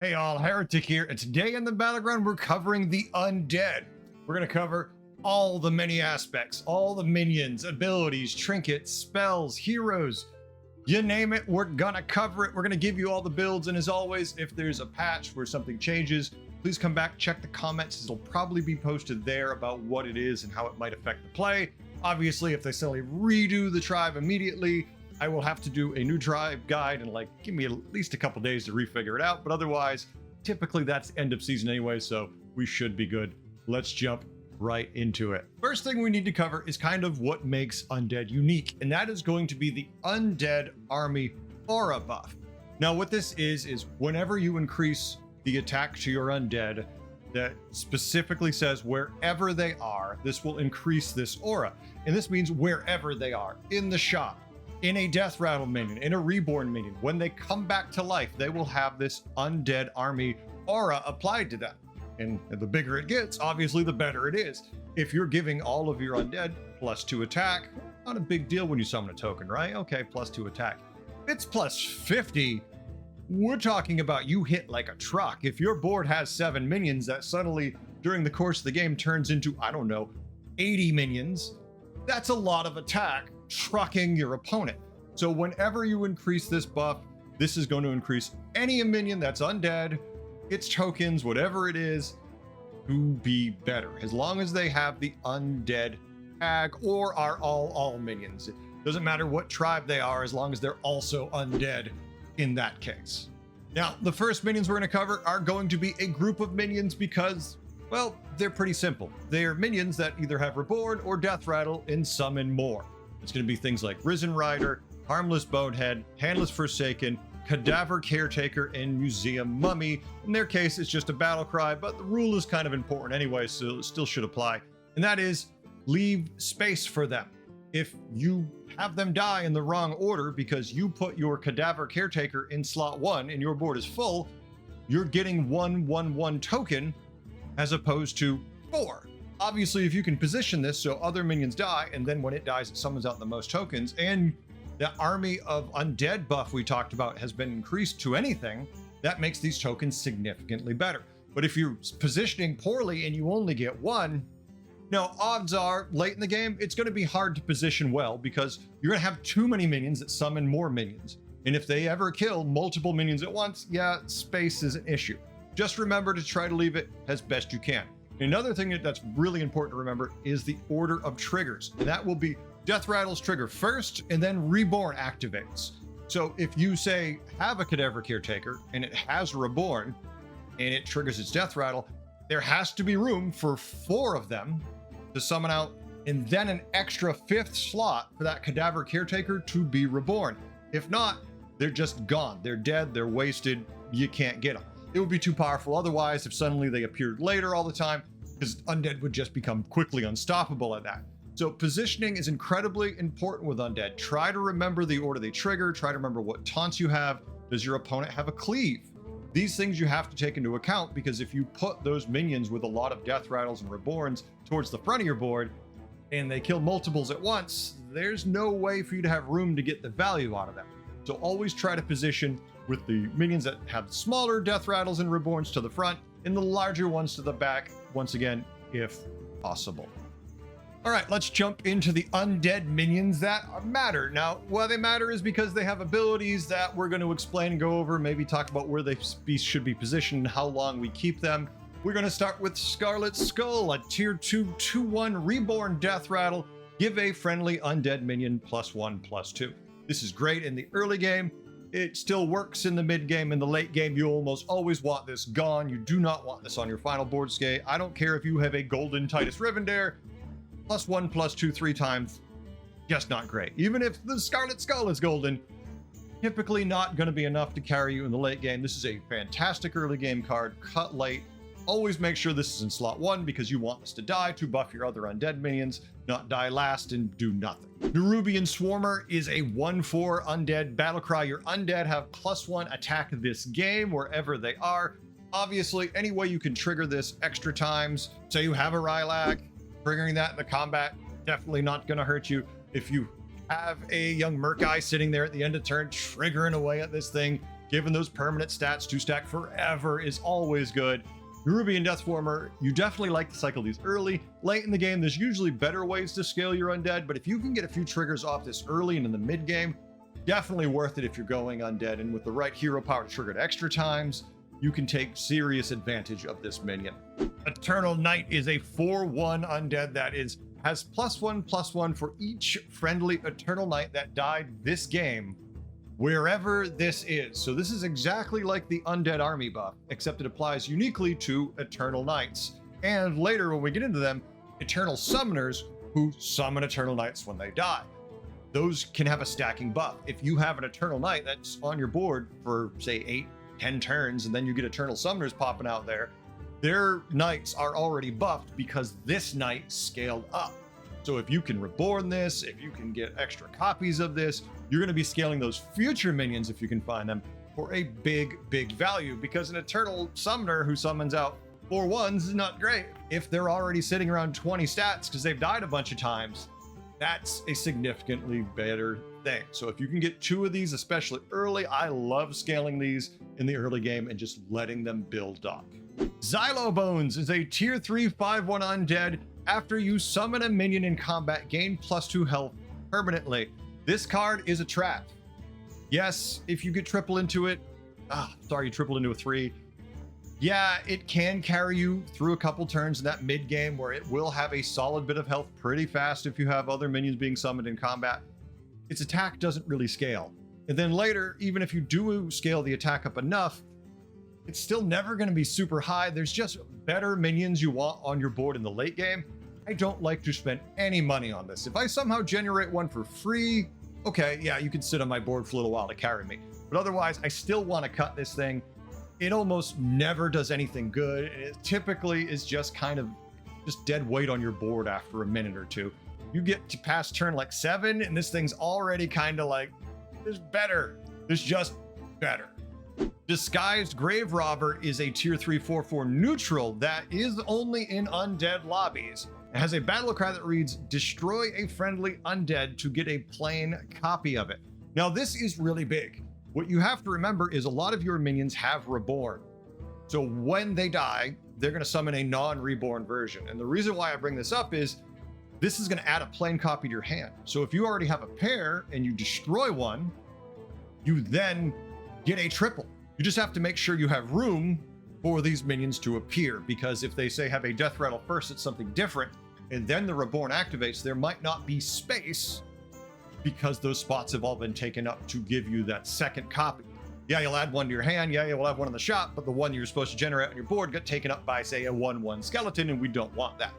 Hey all, Heretic here, and today in the Battleground we're covering the Undead. We're going to cover all the many aspects, all the minions, abilities, trinkets, spells, heroes, you name it, we're going to cover it. We're going to give you all the builds, and as always, if there's a patch where something changes, please come back, check the comments. It'll probably be posted there about what it is and how it might affect the play. Obviously, if they suddenly redo the tribe immediately, I will have to do a new tribe guide and give me at least a couple days to refigure it out. But otherwise, typically that's end of season anyway, so we should be good. Let's jump right into it. First thing we need to cover is kind of what makes Undead unique, and that is going to be the Undead Army aura buff. Now what this is whenever you increase the attack to your Undead, that specifically says wherever they are, this will increase this aura. And this means wherever they are, in the shop, in a death rattle minion, in a reborn minion, when they come back to life, they will have this Undead Army aura applied to them. And the bigger it gets, obviously the better it is. If you're giving all of your Undead +2 attack, not a big deal when you summon a token, right? Okay, +2 attack. If it's +50, we're talking about you hit like a truck. If your board has 7 minions that suddenly during the course of the game turns into, I don't know, 80 minions, that's a lot of attack trucking your opponent. So whenever you increase this buff, this is going to increase any minion that's undead, its tokens, whatever it is, to be better, as long as they have the undead tag or are all minions. It doesn't matter what tribe they are, as long as they're also undead in that case. Now, the first minions we're going to cover are going to be a group of minions because, well, they're pretty simple. They are minions that either have Reborn or Death Rattle and summon more. It's going to be things like Risen Rider, Harmless Bonehead, Handless Forsaken, Cadaver Caretaker, and Museum Mummy. In their case, it's just a battle cry, but the rule is kind of important anyway, so it still should apply. And that is, leave space for them. If you have them die in the wrong order because you put your Cadaver Caretaker in slot 1 and your board is full, you're getting 1/1/1 token as opposed to 4. Obviously, if you can position this so other minions die, and then when it dies, it summons out the most tokens, and the army of undead buff we talked about has been increased to anything, that makes these tokens significantly better. But if you're positioning poorly and you only get 1, now odds are late in the game, it's going to be hard to position well because you're going to have too many minions that summon more minions. And if they ever kill multiple minions at once, yeah, space is an issue. Just remember to try to leave it as best you can. Another thing that's really important to remember is the order of triggers. And that will be Death Rattle's trigger first, and then Reborn activates. So if you say have a Cadaver Caretaker and it has Reborn and it triggers its Death Rattle, there has to be room for 4 of them to summon out, and then an extra 5th slot for that Cadaver Caretaker to be Reborn. If not, they're just gone. They're dead, they're wasted, you can't get them. It would be too powerful otherwise if suddenly they appeared later all the time, because Undead would just become quickly unstoppable at that. So positioning is incredibly important with Undead. Try to remember the order they trigger, try to remember what taunts you have. Does your opponent have a cleave? These things you have to take into account, because if you put those minions with a lot of Death Rattles and Reborns towards the front of your board, and they kill multiples at once, there's no way for you to have room to get the value out of them. So always try to position with the minions that have smaller Death Rattles and Reborns to the front, and the larger ones to the back, once again, if possible. All right, let's jump into the undead minions that matter. Now, why they matter is because they have abilities that we're going to explain and go over, maybe talk about where they should be positioned and how long we keep them. We're going to start with Scarlet Skull, a tier 2 2/1 Reborn Death Rattle. Give a friendly undead minion +1/+2. This is great in the early game. It still works in the mid game. In the late game, you almost always want this gone. You do not want this on your final board state. I don't care if you have a golden Titus Rivendare, +1/+2 3 times, just not great. Even if the Scarlet Skull is golden, typically not going to be enough to carry you in the late game. This is a fantastic early game card, cut late. Always make sure this is in slot 1 because you want this to die to buff your other undead minions, not die last and do nothing. Nerubian Swarmer is a 1/4 undead battlecry. Your undead have +1 attack this game wherever they are. Obviously, any way you can trigger this extra times. Say you have a Rylak, triggering that in the combat, definitely not going to hurt you. If you have a young Murk-Eye sitting there at the end of turn, triggering away at this thing, Given those permanent stats to stack forever is always good. Nerubian Deathformer, you definitely like to cycle these early. Late in the game, there's usually better ways to scale your undead, but if you can get a few triggers off this early and in the mid game, definitely worth it if you're going undead, and with the right hero power triggered extra times, you can take serious advantage of this minion. Eternal Knight is a 4/1 undead that has +1/+1 for each friendly Eternal Knight that died this game, wherever this is. So this is exactly like the Undead Army buff, except it applies uniquely to Eternal Knights. And later when we get into them, Eternal Summoners who summon Eternal Knights when they die. Those can have a stacking buff. If you have an Eternal Knight that's on your board for say 8-10 turns, and then you get Eternal Summoners popping out there, their knights are already buffed because this knight scaled up. So if you can reborn this, if you can get extra copies of this, you're going to be scaling those future minions, if you can find them, for a big value, because an Eternal Summoner who summons out 4/1s is not great. If they're already sitting around 20 stats because they've died a bunch of times, that's a significantly better thing. So if you can get 2 of these, especially early, I love scaling these in the early game and just letting them build up. Xylo-bones is a tier 3 5/1 undead. After you summon a minion in combat, gain +2 health permanently. This card is a trap. Yes, if you get triple into it, you tripled into a 3. Yeah, it can carry you through a couple turns in that mid game where it will have a solid bit of health pretty fast if you have other minions being summoned in combat. Its attack doesn't really scale. And then later, even if you do scale the attack up enough, it's still never going to be super high. There's just better minions you want on your board in the late game. I don't like to spend any money on this. If I somehow generate one for free, okay, yeah, you can sit on my board for a little while to carry me. But otherwise, I still want to cut this thing. It almost never does anything good. It typically is just kind of just dead weight on your board after a minute or two. You get to past turn like 7, and this thing's already kind of like, there's better. There's just better. Disguised Grave Robber is a tier 3 4/4 neutral that is only in undead lobbies. It has a battle cry that reads, destroy a friendly undead to get a plain copy of it. Now this is really big. What you have to remember is a lot of your minions have reborn. So when they die, they're going to summon a non-reborn version. And the reason why I bring this up is this is going to add a plain copy to your hand. So if you already have a pair and you destroy one, you then get a triple. You just have to make sure you have room for these minions to appear, because if they say have a death rattle first, it's something different, and then the reborn activates, there might not be space because those spots have all been taken up to give you that second copy. Yeah, you'll add one to your hand, yeah, you'll have one in the shop, but the one you're supposed to generate on your board got taken up by, say, a 1/1 skeleton, and we don't want that.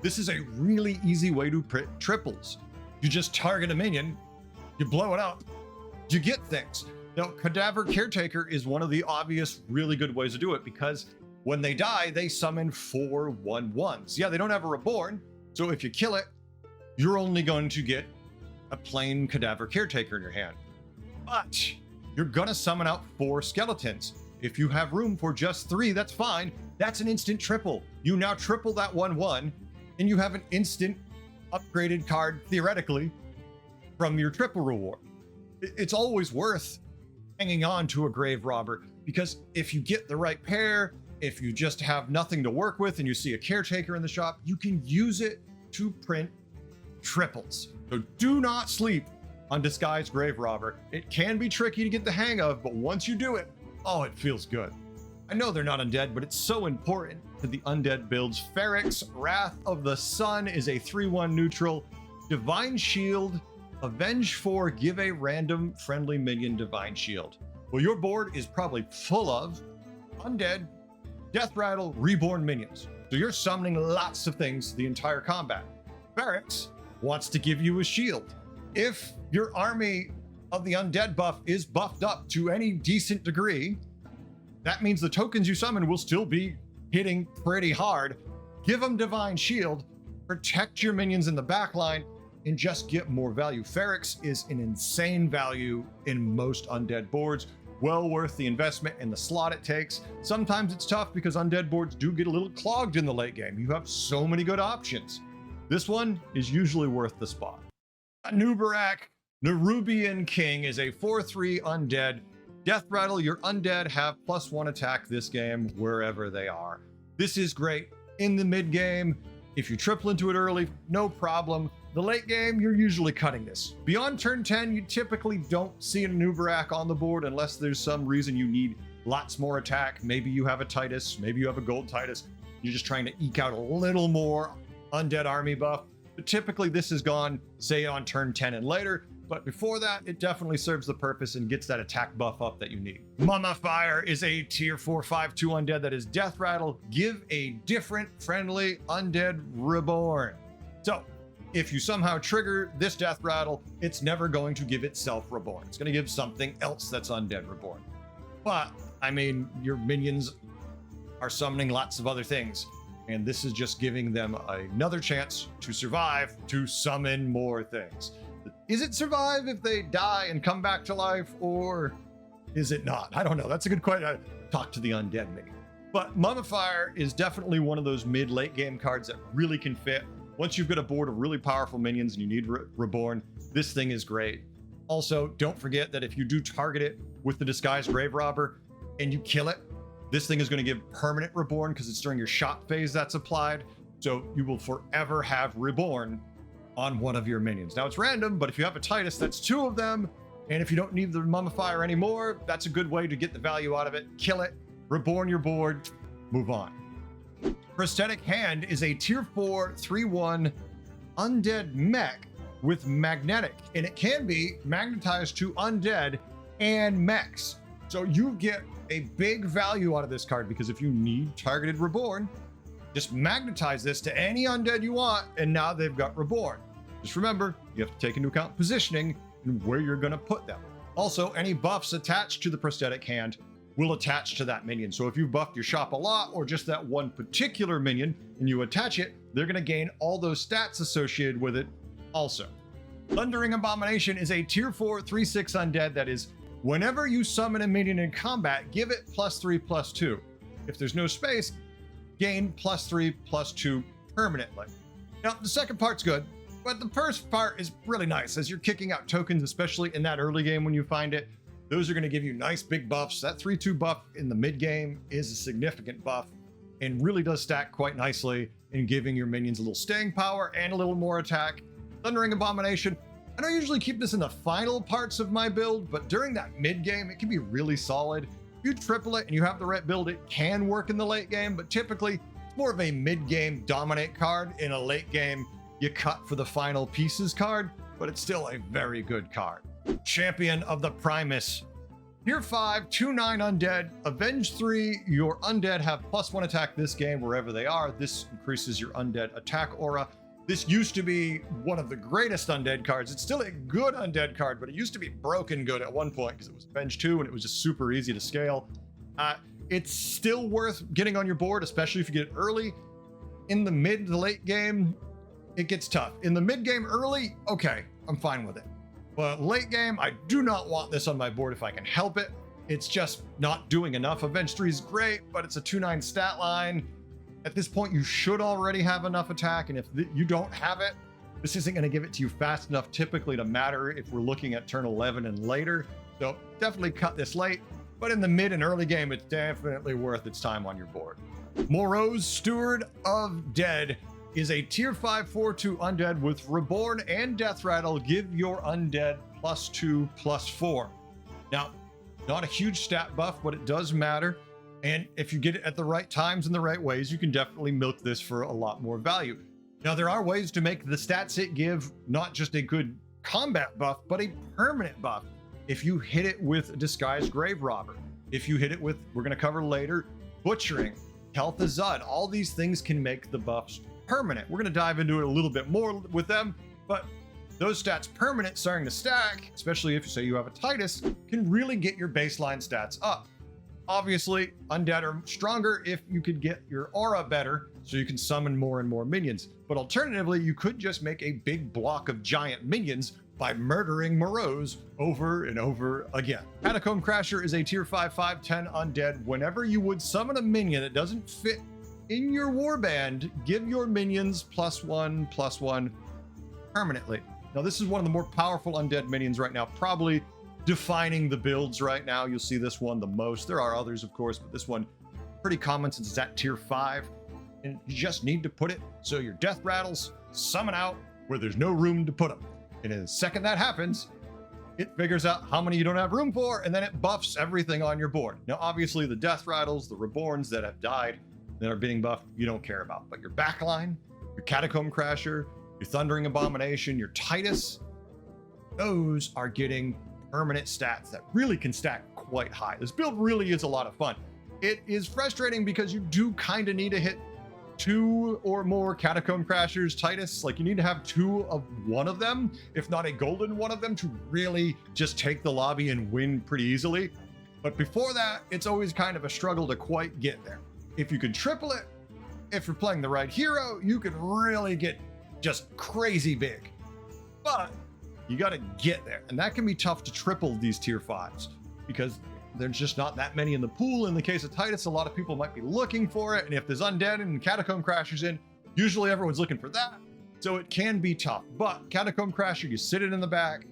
This is a really easy way to print triples. You just target a minion, you blow it up, you get things. Now, Cadaver Caretaker is one of the obvious really good ways to do it, because when they die, they summon 4 1/1s. Yeah, they don't have a reborn, so if you kill it, you're only going to get a plain Cadaver Caretaker in your hand. But you're gonna summon out 4 skeletons. If you have room for just 3, that's fine. That's an instant triple. You now triple that 1/1, and you have an instant upgraded card, theoretically, from your triple reward. It's always worth hanging on to a Grave Robber, because if you get the right pair, if you just have nothing to work with and you see a Caretaker in the shop, you can use it to print triples. So do not sleep on Disguised Grave Robber. It can be tricky to get the hang of, but once you do it, oh, it feels good. I know they're not undead, but it's so important to the Undead builds. Heretics, Wrath of the Sun is a 3/1 neutral. Divine Shield, avenge 4, give a random friendly minion Divine Shield. Well, your board is probably full of undead, death rattle, reborn minions. So you're summoning lots of things the entire combat. Heretics wants to give you a shield. If your army of the undead buff is buffed up to any decent degree, that means the tokens you summon will still be hitting pretty hard. Give them Divine Shield, protect your minions in the backline, and just get more value. Heretics is an insane value in most undead boards. Well worth the investment and the slot it takes. Sometimes it's tough because undead boards do get a little clogged in the late game. You have so many good options. This one is usually worth the spot. Anub'arak, Nerubian King, is a 4/3 undead. Death Rattle, your undead have +1 attack this game wherever they are. This is great in the mid game. If you triple into it early, no problem. The late game, you're usually cutting this. Beyond turn 10, you typically don't see an anub'arak on the board unless there's some reason you need lots more attack. Maybe you have a Titus, maybe you have a gold Titus. You're just trying to eke out a little more Undead Army buff. But typically this is gone, say on turn 10 and later. But before that, it definitely serves the purpose and gets that attack buff up that you need. Mummifier is a tier 4/5/2 undead that is Death Rattle. Give a different friendly undead reborn. So if you somehow trigger this Death Rattle, it's never going to give itself reborn. It's going to give something else that's undead reborn. But I mean, your minions are summoning lots of other things, and this is just giving them another chance to survive, to summon more things. Is it survive if they die and come back to life, or is it not? I don't know. That's a good question. Talk to the undead maybe. But Mummifier is definitely one of those mid-late game cards that really can fit. Once you've got a board of really powerful minions and you need reborn, this thing is great. Also, don't forget that if you do target it with the Disguised Grave Robber and you kill it, this thing is going to give permanent reborn because it's during your shot phase that's applied. So you will forever have reborn on one of your minions. Now it's random, but if you have a Titus, that's 2 of them. And if you don't need the Mummifier anymore, that's a good way to get the value out of it. Kill it, reborn your board, move on. Prosthetic Hand is a tier 4/3/1 undead mech with magnetic, and it can be magnetized to undead and mechs. So you get a big value out of this card because if you need targeted reborn, just magnetize this to any undead you want, and now they've got reborn. Just remember, you have to take into account positioning and where you're going to put them. Also, any buffs attached to the Prosthetic Hand will attach to that minion. So if you buffed your shop a lot or just that one particular minion and you attach it, they're going to gain all those stats associated with it also. Thundering Abomination is a tier 4/3/6 undead that is, whenever you summon a minion in combat, give it +3/+2. If there's no space, gain +3/+2 permanently. Now, the second part's good, but the first part is really nice as you're kicking out tokens, especially in that early game when you find it. Those are going to give you nice big buffs. That 3/2 buff in the mid game is a significant buff and really does stack quite nicely in giving your minions a little staying power and a little more attack. Thundering Abomination, I don't usually keep this in the final parts of my build, but during that mid game, it can be really solid. If you triple it and you have the right build, it can work in the late game, but typically it's more of a mid game dominate card. In a late game, you cut for the final pieces card, but it's still a very good card. Champion of the Primus. Tier 5, 2/9 undead. Avenge 3, your undead have +1 attack this game wherever they are. This increases your undead attack aura. This used to be one of the greatest undead cards. It's still a good undead card, but it used to be broken good at one point because it was Avenge 2 and it was just super easy to scale. It's still worth getting on your board, especially if you get it early. In the mid to late game, it gets tough. In the mid game early, okay, I'm fine with it. But late game, I do not want this on my board if I can help it. It's just not doing enough. Avenge 3 is great, but it's a 2/9 stat line. At this point, you should already have enough attack, and if you don't have it, this isn't going to give it to you fast enough typically to matter if we're looking at turn 11 and later. So definitely cut this late, but in the mid and early game, it's definitely worth its time on your board. Morose, Steward of Dead, is a tier 5/4/2 undead with reborn and death rattle. Give your undead +2/+4. Now, not a huge stat buff, but it does matter. And if you get it at the right times and the right ways, you can definitely milk this for a lot more value. Now, there are ways to make the stats it give not just a good combat buff, but a permanent buff. If you hit it with a Disguised Grave Robber, if you hit it with, we're going to cover later, Butchering, kel'thuzad, all these things can make the buffs permanent. We're going to dive into it a little bit more with them, but those stats permanent starting to stack, especially if you say you have a Titus, can really get your baseline stats up. Obviously, undead are stronger if you could get your aura better so you can summon more and more minions. But alternatively, you could just make a big block of giant minions by murdering Morose over and over again. Catacomb Crasher is a tier 5/5/10 undead. Whenever you would summon a minion that doesn't fit in your warband, give your minions +1/+1 permanently. Now, this is one of the more powerful undead minions right now, probably defining the builds right now. You'll see this one the most. There are others, of course, but this one pretty common since it's at tier 5. And you just need to put it so your death rattles summon out where there's no room to put them. And in the second that happens, it figures out how many you don't have room for, and then it buffs everything on your board. Now, obviously, the death rattles, the reborns that have died, that are being buffed, you don't care about. But your backline, your catacomb crasher, your thundering abomination, your Titus, those are getting permanent stats that really can stack quite high. This build really is a lot of fun. It is frustrating because you do kind of need to hit 2 or more catacomb crashers, Titus. Like, you need to have 2 of one of them, if not a golden one of them, to really just take the lobby and win pretty easily. But before that, it's always kind of a struggle to quite get there. If you can triple it, if you're playing the right hero, you can really get just crazy big. But you got to get there, and that can be tough to triple these tier 5s because there's just not that many in the pool. In the case of Titus, a lot of people might be looking for it, and if there's Undead and Catacomb Crashers in, usually everyone's looking for that, so it can be tough. But Catacomb Crasher, you sit it in the back,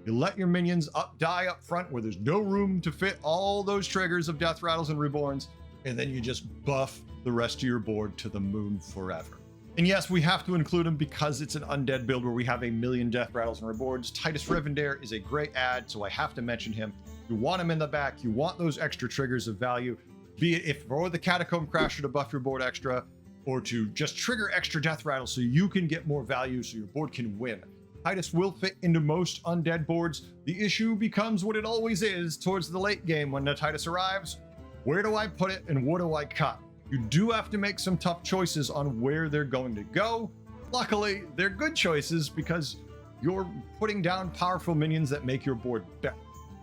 you let your minions die up front where there's no room to fit all those triggers of death rattles and reborns, and then you just buff the rest of your board to the moon forever. And yes, we have to include him because it's an Undead build where we have 1,000,000 death rattles and reborns. Titus Rivendare is a great add, so I have to mention him. You want him in the back, you want those extra triggers of value, be it if for the Catacomb Crasher to buff your board extra, or to just trigger extra death rattles so you can get more value so your board can win. Titus will fit into most Undead boards. The issue becomes what it always is towards the late game when the Titus arrives. Where do I put it and what do I cut? You do have to make some tough choices on where they're going to go. Luckily, they're good choices because you're putting down powerful minions that make your board better.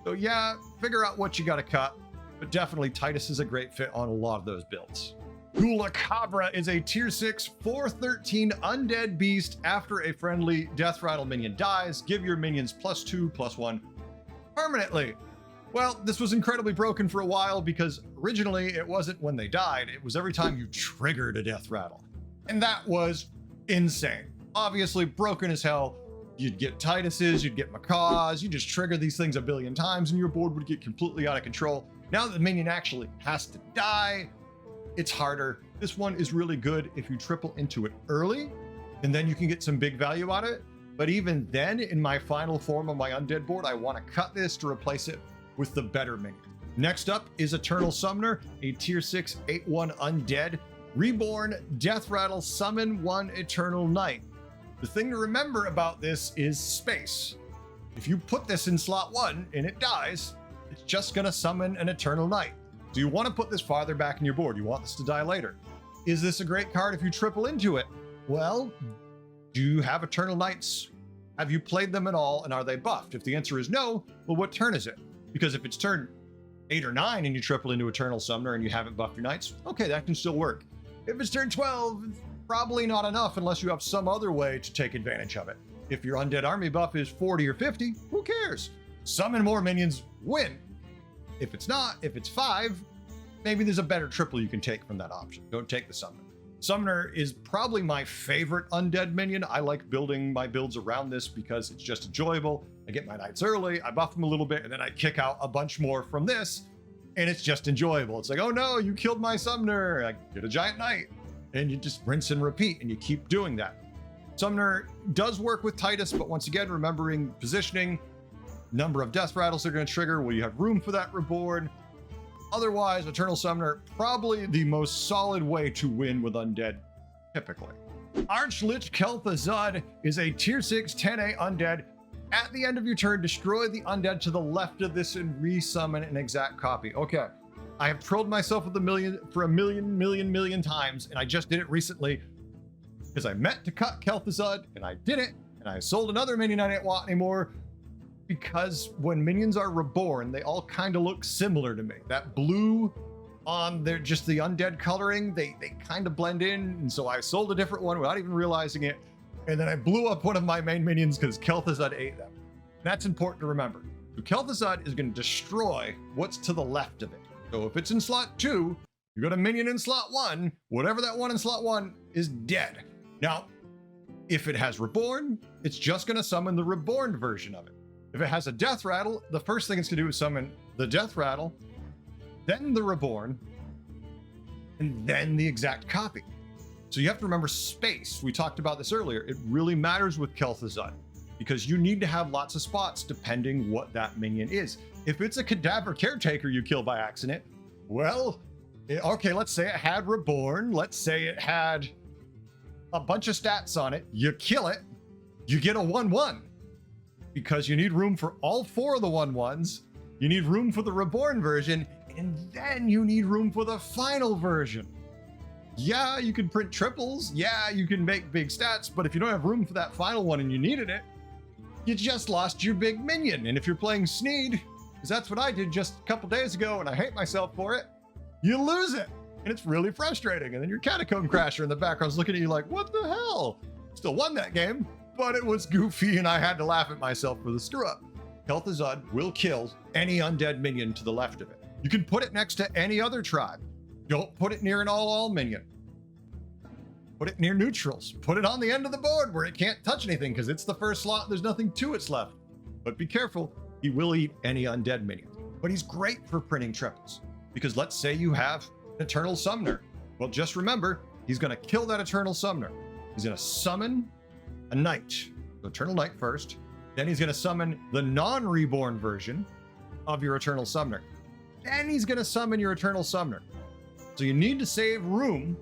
So yeah, figure out what you got to cut, but definitely Titus is a great fit on a lot of those builds. Ghoul-acabra is a tier 6, 413 undead beast. After a friendly death rattle minion dies, give your minions +2/+1 permanently. Well, this was incredibly broken for a while because originally it wasn't when they died, it was every time you triggered a death rattle. And that was insane. Obviously broken as hell. You'd get Tituses, you'd get macaws, you just trigger these things 1 billion times and your board would get completely out of control. Now that the minion actually has to die, it's harder. This one is really good if you triple into it early, and then you can get some big value out of it. But even then, in my final form on my Undead board, I want to cut this to replace it with the better minion. Next up is Eternal Summoner, a tier 6, 8/1 Undead. Reborn, death rattle, summon 1 Eternal Knight. The thing to remember about this is space. If you put this in slot 1 and it dies, it's just gonna summon an Eternal Knight. So you want to put this farther back in your board. You want this to die later. Is this a great card if you triple into it? Well, do you have Eternal Knights? Have you played them at all, and are they buffed? If the answer is no, well, what turn is it? Because if it's turn 8 or 9 and you triple into Eternal Summoner and you haven't buffed your Knights, okay, that can still work. If it's turn 12, it's probably not enough unless you have some other way to take advantage of it. If your Undead Army buff is 40 or 50, who cares? Summon more minions, win. If it's not, if it's 5, maybe there's a better triple you can take from that option. Don't take the Summoner. Summoner is probably my favorite Undead minion. I like building my builds around this because it's just enjoyable. I get my Knights early, I buff them a little bit, and then I kick out a bunch more from this, and it's just enjoyable. It's like, oh no, you killed my Summoner. I get a Giant Knight. And you just rinse and repeat, and you keep doing that. Summoner does work with Titus, but once again, remembering positioning, number of death rattles they're going to trigger, will you have room for that reborn? Otherwise, Eternal Summoner, probably the most solid way to win with Undead, typically. Archlich kel'thuzad is a tier 6, 10A Undead. At the end of your turn, destroy the Undead to the left of this and resummon an exact copy. Okay. I have trolled myself with a million times, and I just did it recently because I meant to cut kel'thuzad and I didn't, and I sold another minion I didn't want anymore because when minions are reborn, they all kind of look similar to me. That blue on their just the Undead coloring, they kind of blend in, and so I sold a different one without even realizing it, and then I blew up one of my main minions because kel'thuzad ate them. That's important to remember. So kel'thuzad is going to destroy what's to the left of it. So if it's in slot 2, you got a minion in slot 1, whatever that one in slot 1 is dead. Now, if it has reborn, it's just going to summon the reborn version of it. If it has a death rattle, the first thing it's going to do is summon the death rattle, then the reborn, and then the exact copy. So you have to remember space. We talked about this earlier. It really matters with kel'thuzad because you need to have lots of spots depending what that minion is. If it's a cadaver caretaker you kill by accident, well, okay, let's say it had reborn. Let's say it had a bunch of stats on it. You kill it, you get a 1/1 because you need room for all 4 of the 1/1s. You need room for the reborn version, and then you need room for the final version. Yeah, you can print triples. Yeah, you can make big stats, but if you don't have room for that final one and you needed it, you just lost your big minion. And if you're playing Sneed, because that's what I did just a couple days ago and I hate myself for it, you lose it. And it's really frustrating. And then your Catacomb Crasher in the background's looking at you like, what the hell? Still won that game, but it was goofy and I had to laugh at myself for the screw up. kel'thuzad will kill any undead minion to the left of it. You can put it next to any other tribe. Don't put it near an all minion. Put it near neutrals. Put it on the end of the board where it can't touch anything because it's the first slot. There's nothing to its left. But be careful. He will eat any undead minion. But he's great for printing triples because let's say you have an Eternal Summoner. Well, just remember, he's going to kill that Eternal Summoner. He's going to summon a Knight. The Eternal Knight first. Then he's going to summon the non-reborn version of your Eternal Summoner. Then he's going to summon your Eternal Summoner. So you need to save room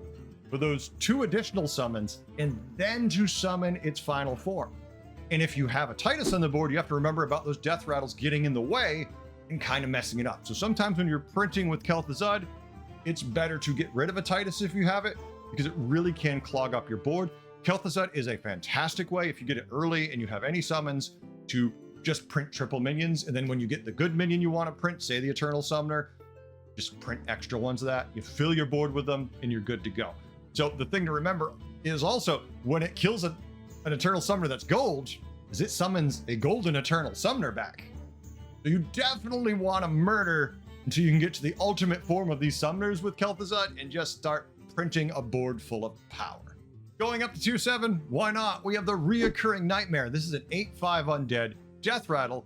for those 2 additional summons and then to summon its final form. And if you have a Titus on the board, you have to remember about those death rattles getting in the way and kind of messing it up. So sometimes when you're printing with kel'thuzad, it's better to get rid of a Titus if you have it because it really can clog up your board. kel'thuzad is a fantastic way if you get it early and you have any summons to just print triple minions. And then when you get the good minion you want to print, say the Eternal Summoner, just print extra ones of that. You fill your board with them and you're good to go. So the thing to remember is also when it kills an Eternal Summoner that's gold, is it summons a golden Eternal Summoner back. So you definitely want to murder until you can get to the ultimate form of these summoners with kel'thuzad and just start printing a board full of power. Going up to 2/7, why not? We have the Reoccurring Nightmare. This is an 8/5 undead death rattle.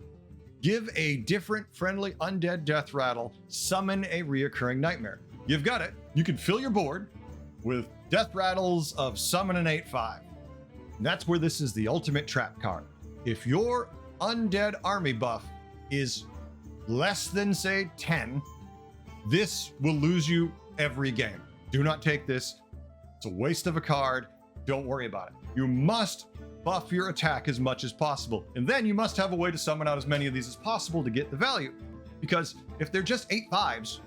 Give a different friendly undead death rattle, summon a Reoccurring Nightmare. You've got it. You can fill your board with death rattles of summon an 8/5. That's where this is the ultimate trap card. If your Undead Army buff is less than, say, 10, this will lose you every game. Do not take this. It's a waste of a card. Don't worry about it. You must buff your attack as much as possible. And then you must have a way to summon out as many of these as possible to get the value. Because if they're just 8/5s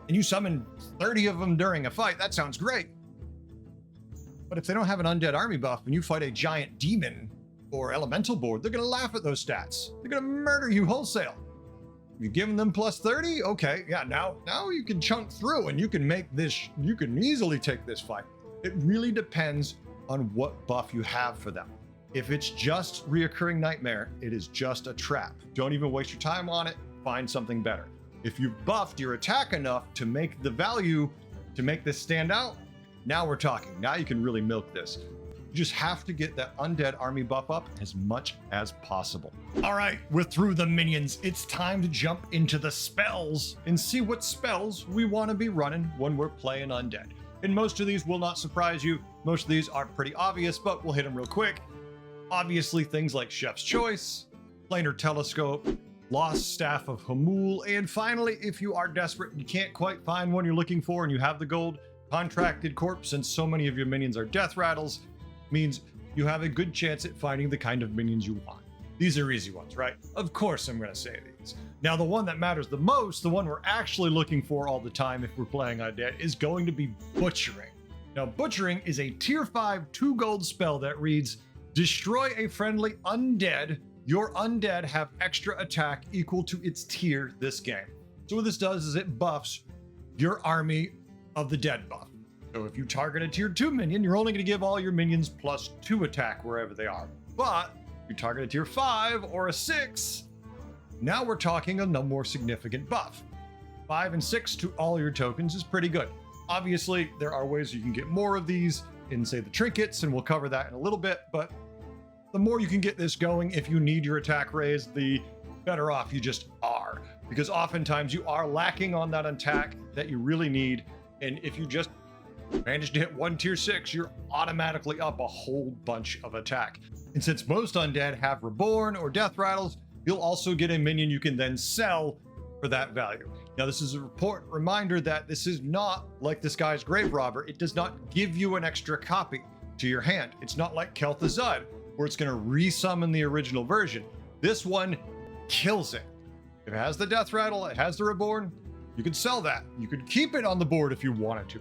and you summon 30 of them during a fight, that sounds great. But if they don't have an Undead Army buff and you fight a giant demon or elemental board, they're going to laugh at those stats. They're going to murder you wholesale. You're giving them plus 30? Okay, yeah, now you can chunk through and you can make this, you can easily take this fight. It really depends on what buff you have for them. If it's just Reoccurring Nightmare, it is just a trap. Don't even waste your time on it. Find something better. If you've buffed your attack enough to make the value to make this stand out, now we're talking. Now you can really milk this. You just have to get that Undead Army buff up as much as possible. All right, we're through the minions. It's time to jump into the spells and see what spells we want to be running when we're playing Undead. And most of these will not surprise you. Most of these are pretty obvious, but we'll hit them real quick. Obviously, things like Chef's Choice, Planar Telescope, Lost Staff of Hamul, and finally, if you are desperate and you can't quite find one you're looking for and you have the gold, Contracted Corpse, since so many of your minions are death rattles, means you have a good chance at finding the kind of minions you want. These are easy ones, right? Of course I'm going to say these. Now, the one that matters the most, the one we're actually looking for all the time if we're playing Undead, is going to be Butchering. Now, Butchering is a tier 5 2 gold spell that reads, destroy a friendly undead. Your undead have extra attack equal to its tier this game. So what this does is it buffs your army of the dead buff. So if you target a tier 2 minion, you're only going to give all your minions plus 2 attack wherever they are. But if you target a tier 5 or a 6, now we're talking a no more significant buff. 5 and 6 to all your tokens is pretty good. Obviously, there are ways you can get more of these in, say, the Trinkets, and we'll cover that in a little bit, but the more you can get this going, if you need your attack raised, the better off you just are. Because oftentimes you are lacking on that attack that you really need. And if you just manage to hit 1 tier 6, you're automatically up a whole bunch of attack. And since most undead have reborn or death rattles, you'll also get a minion you can then sell for that value. Now, this is a reminder that this is not like this guy's grave robber. It does not give you an extra copy to your hand. It's not like kel'thuzad, where it's going to resummon the original version. This one kills it. If it has the death rattle, it has the reborn, you could sell that. You could keep it on the board if you wanted to.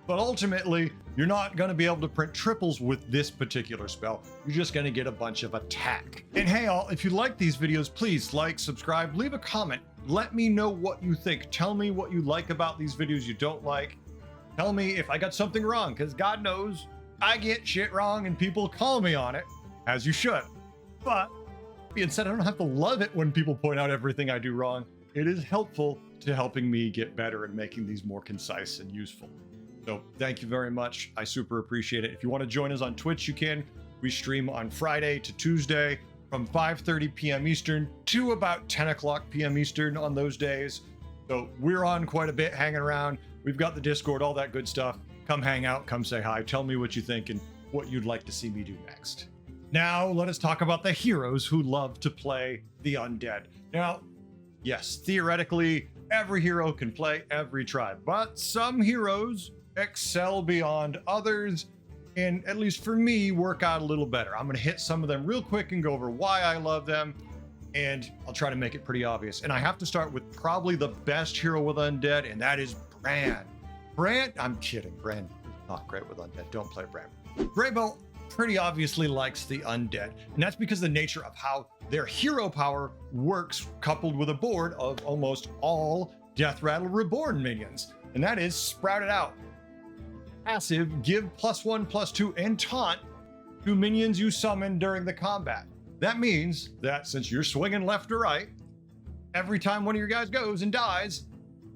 But ultimately, you're not going to be able to print triples with this particular spell. You're just going to get a bunch of attack. And hey all, if you like these videos, please like, subscribe, leave a comment. Let me know what you think. Tell me what you like about these videos you don't like. Tell me if I got something wrong, because God knows I get shit wrong and people call me on it, as you should. But being said, I don't have to love it when people point out everything I do wrong. It is helpful to helping me get better and making these more concise and useful. So thank you very much. I super appreciate it. If you want to join us on Twitch, you can. We stream on Friday to Tuesday from 5:30 p.m. Eastern to about 10 o'clock p.m. Eastern on those days. So we're on quite a bit, hanging around. We've got the Discord, all that good stuff. Come hang out, come say hi, tell me what you think and what you'd like to see me do next. Now, let us talk about the heroes who love to play the undead. Now, yes, theoretically, every hero can play every tribe, but some heroes excel beyond others, and at least for me, work out a little better. I'm going to hit some of them real quick and go over why I love them, and I'll try to make it pretty obvious. And I have to start with probably the best hero with undead, and that is Bran. Bran, I'm kidding, Bran is not great with undead. Don't play Bran. Greybolt pretty obviously likes the undead, and that's because the nature of how their hero power works, coupled with a board of almost all Death Rattle Reborn minions, and that is Sprouted Out. Passive, give +1/+2 and taunt to minions you summon during the combat. That means that since you're swinging left or right, every time one of your guys goes and dies,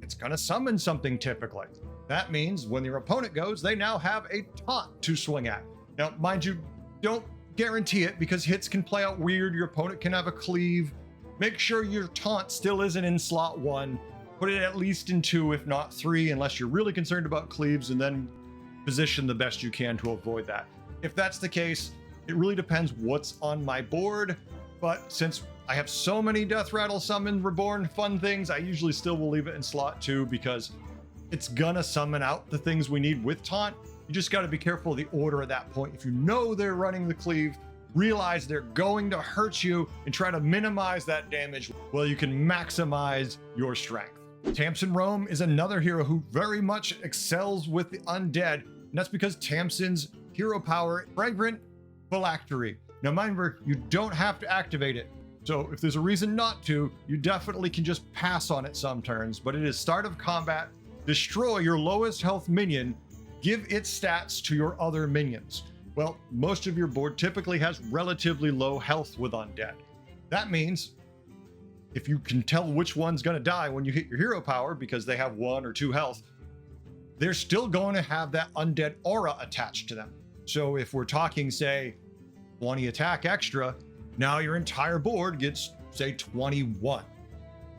it's gonna summon something typically. That means when your opponent goes, they now have a taunt to swing at. Now, mind you, don't guarantee it because hits can play out weird. Your opponent can have a cleave. Make sure your taunt still isn't in slot 1. Put it at least in 2, if not 3, unless you're really concerned about cleaves, and then position the best you can to avoid that. If that's the case, it really depends what's on my board, but since I have so many Death Rattle summon reborn fun things, I usually still will leave it in slot 2 because it's gonna summon out the things we need with taunt. You just got to be careful of the order at that point. If you know they're running the cleave, realize they're going to hurt you and try to minimize that damage while you can maximize your strength. Tamsin Roam is another hero who very much excels with the undead, and that's because Tamsin's hero power is Fragrant Phylactery. Now mind you don't have to activate it. So if there's a reason not to, you definitely can just pass on it some turns, but it is start of combat, destroy your lowest health minion, give its stats to your other minions. Well, most of your board typically has relatively low health with undead. That means if you can tell which one's going to die when you hit your hero power because they have 1 or 2 health, they're still going to have that undead aura attached to them. So if we're talking, say, 20 attack extra, now your entire board gets, say, 21.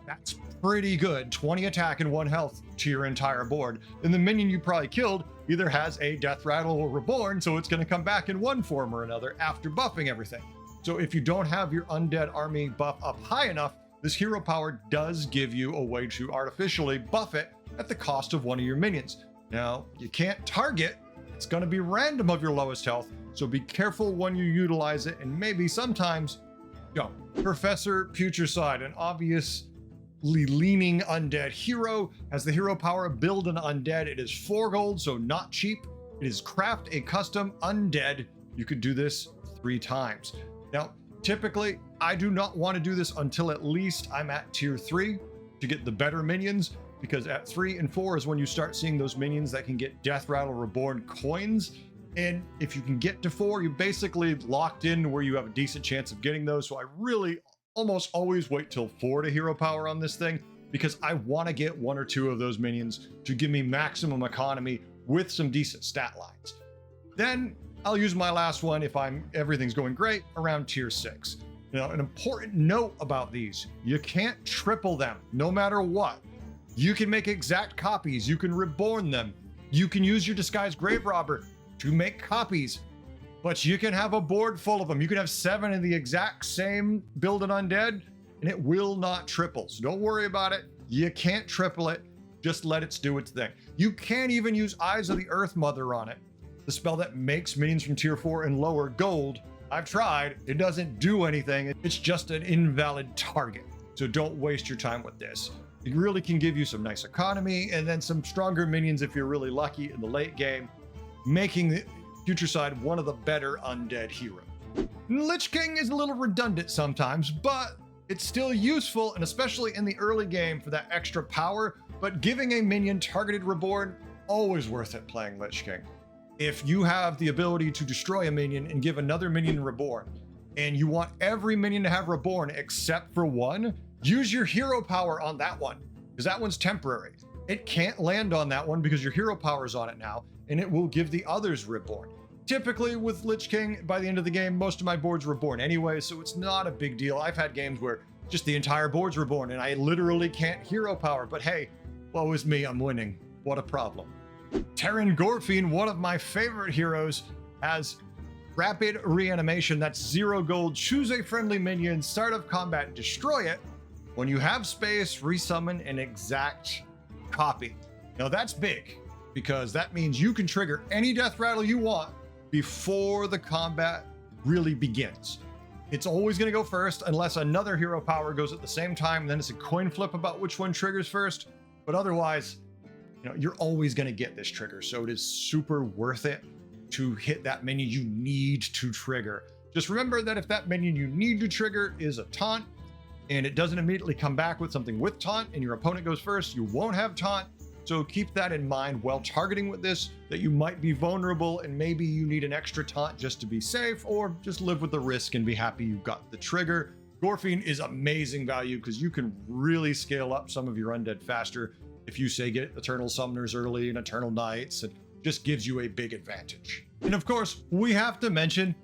That's pretty good. 20 attack and 1 health to your entire board. And the minion you probably killed either has a death rattle or reborn, so it's going to come back in one form or another after buffing everything. So if you don't have your undead army buff up high enough, this hero power does give you a way to artificially buff it at the cost of one of your minions. Now, you can't target. It's going to be random of your lowest health, so be careful when you utilize it, and maybe sometimes don't. Professor Putricide, an obviously leaning undead hero, has the hero power build an undead. It is 4 gold, so not cheap. It is craft a custom undead. You could do this 3 times. Now, typically, I do not want to do this until at least I'm at tier 3 to get the better minions, because at 3 and 4 is when you start seeing those minions that can get Death Rattle Reborn coins. And if you can get to 4, you're basically locked in where you have a decent chance of getting those. So I really almost always wait till 4 to hero power on this thing, because I want to get 1 or 2 of those minions to give me maximum economy with some decent stat lines. Then I'll use my last one if everything's going great around tier 6. Now, an important note about these, you can't triple them no matter what. You can make exact copies, you can reborn them, you can use your disguised grave robber to make copies, but you can have a board full of them. You can have 7 of the exact same build an undead and it will not triple. So don't worry about it. You can't triple it. Just let it do its thing. You can even use Eyes of the Earth Mother on it, the spell that makes minions from tier 4 and lower gold. I've tried, it doesn't do anything. It's just an invalid target. So don't waste your time with this. It really can give you some nice economy and then some stronger minions if you're really lucky in the late game, making the future side one of the better undead heroes. Lich King is a little redundant sometimes, but it's still useful, and especially in the early game for that extra power. But giving a minion targeted reborn, always worth it playing Lich King. If you have the ability to destroy a minion and give another minion reborn, and you want every minion to have reborn except for one, use your hero power on that one, because that one's temporary. It can't land on that one because your hero power is on it now, and it will give the others reborn. Typically with Lich King, by the end of the game, most of my boards reborn anyway, so it's not a big deal. I've had games where just the entire board's reborn and I literally can't hero power, but hey, woe is me, I'm winning. What a problem. Terran Gorfine, one of my favorite heroes, has rapid reanimation. That's 0 gold. Choose a friendly minion, start of combat, destroy it. When you have space, resummon an exact copy. Now that's big, because that means you can trigger any death rattle you want before the combat really begins. It's always going to go first unless another hero power goes at the same time. Then it's a coin flip about which one triggers first. But otherwise, you're always going to get this trigger. So it is super worth it to hit that minion you need to trigger. Just remember that if that minion you need to trigger is a taunt and it doesn't immediately come back with something with taunt and your opponent goes first, you won't have taunt. So keep that in mind while targeting with this, that you might be vulnerable and maybe you need an extra taunt just to be safe, or just live with the risk and be happy you got the trigger. Gorfine is amazing value because you can really scale up some of your undead faster if you say get Eternal Summoners early and Eternal Knights. It just gives you a big advantage. And of course, we have to mention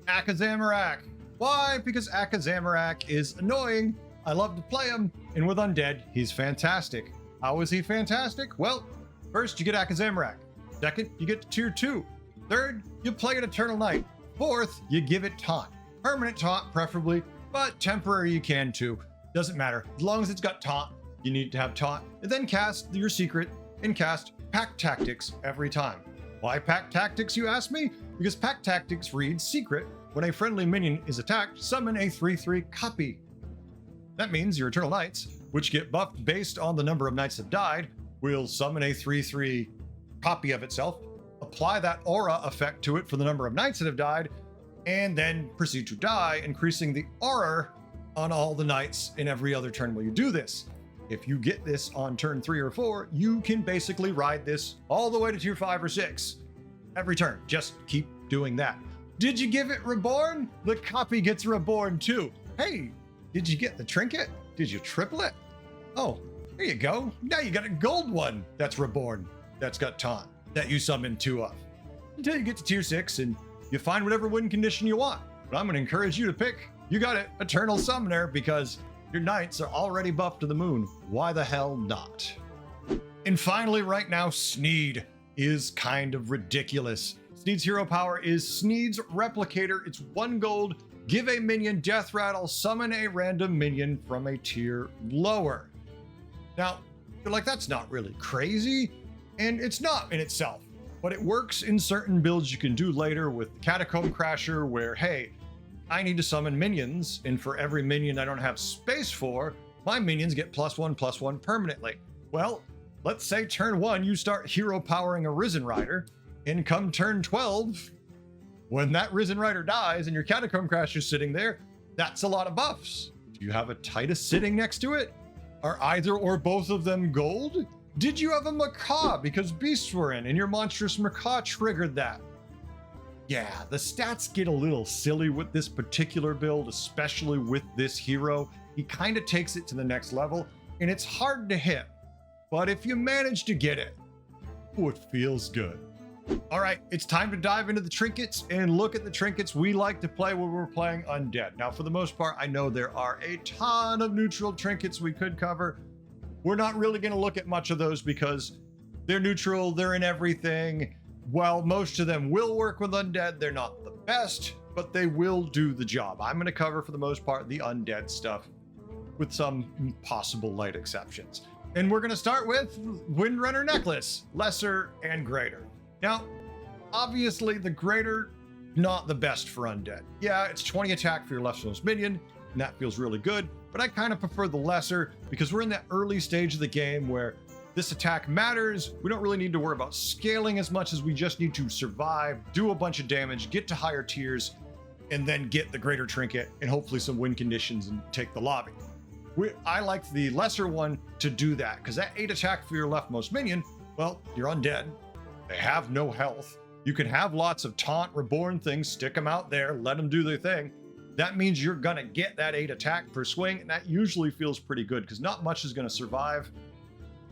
xylo-bones. Why? Because xylo-bones is annoying. I love to play him, and with Undead, he's fantastic. How is he fantastic? Well, first you get xylo-bones. Second, you get to tier 2. Third, you play an Eternal Knight. Fourth, you give it taunt. Permanent taunt, preferably, but temporary you can too. Doesn't matter. As long as it's got taunt, you need to have taunt. And then cast your secret and cast Pack Tactics every time. Why Pack Tactics, you ask me? Because Pack Tactics reads secret. When a friendly minion is attacked, summon a 3/3 copy. That means your Eternal Knights, which get buffed based on the number of knights that died, will summon a 3/3 copy of itself, apply that aura effect to it for the number of knights that have died, and then proceed to die, increasing the aura on all the knights in every other turn while you do this. If you get this on turn 3 or 4, you can basically ride this all the way to tier 5 or 6 every turn. Just keep doing that. Did you give it reborn? The copy gets reborn too. Hey, did you get the trinket? Did you triple it? Oh, there you go. Now you got a gold one that's reborn, that's got taunt, that you summon 2 of. Until you get to tier 6 and you find whatever win condition you want. But I'm going to encourage you to pick, you got it, Eternal Summoner, because your knights are already buffed to the moon. Why the hell not? And finally, right now, Sneed is kind of ridiculous. Sneed's hero power is Sneed's Replicator. It's 1 gold. Give a minion death rattle, summon a random minion from a tier lower. Now, you're like, that's not really crazy. And it's not in itself, but it works in certain builds you can do later with Catacomb Crasher, where, hey, I need to summon minions, and for every minion I don't have space for, my minions get +1/+1 permanently. Well, let's say turn 1, you start hero powering a Risen Rider, and come turn 12, when that Risen Rider dies and your Catacomb Crasher's sitting there, that's a lot of buffs. Do you have a Titus sitting next to it? Are either or both of them gold? Did you have a Macaw because beasts were in and your monstrous Macaw triggered that? Yeah, the stats get a little silly with this particular build, especially with this hero. He kind of takes it to the next level, and it's hard to hit. But if you manage to get it, oh, it feels good. All right, it's time to dive into the trinkets and look at the trinkets we like to play when we're playing Undead. Now, for the most part, I know there are a ton of neutral trinkets we could cover. We're not really going to look at much of those because they're neutral, they're in everything. While most of them will work with Undead, they're not the best, but they will do the job. I'm going to cover, for the most part, the Undead stuff with some possible light exceptions. And we're going to start with Windrunner Necklace, lesser and greater. Now, obviously, the greater, not the best for Undead. Yeah, it's 20 attack for your leftmost minion, and that feels really good, but I kind of prefer the lesser because we're in that early stage of the game where this attack matters. We don't really need to worry about scaling as much as we just need to survive, do a bunch of damage, get to higher tiers, and then get the greater trinket and hopefully some win conditions and take the lobby. I like the lesser one to do that because that 8 attack for your leftmost minion, well, you're undead. They have no health. You can have lots of taunt, reborn things, stick them out there, let them do their thing. That means you're going to get that 8 attack per swing, and that usually feels pretty good because not much is going to survive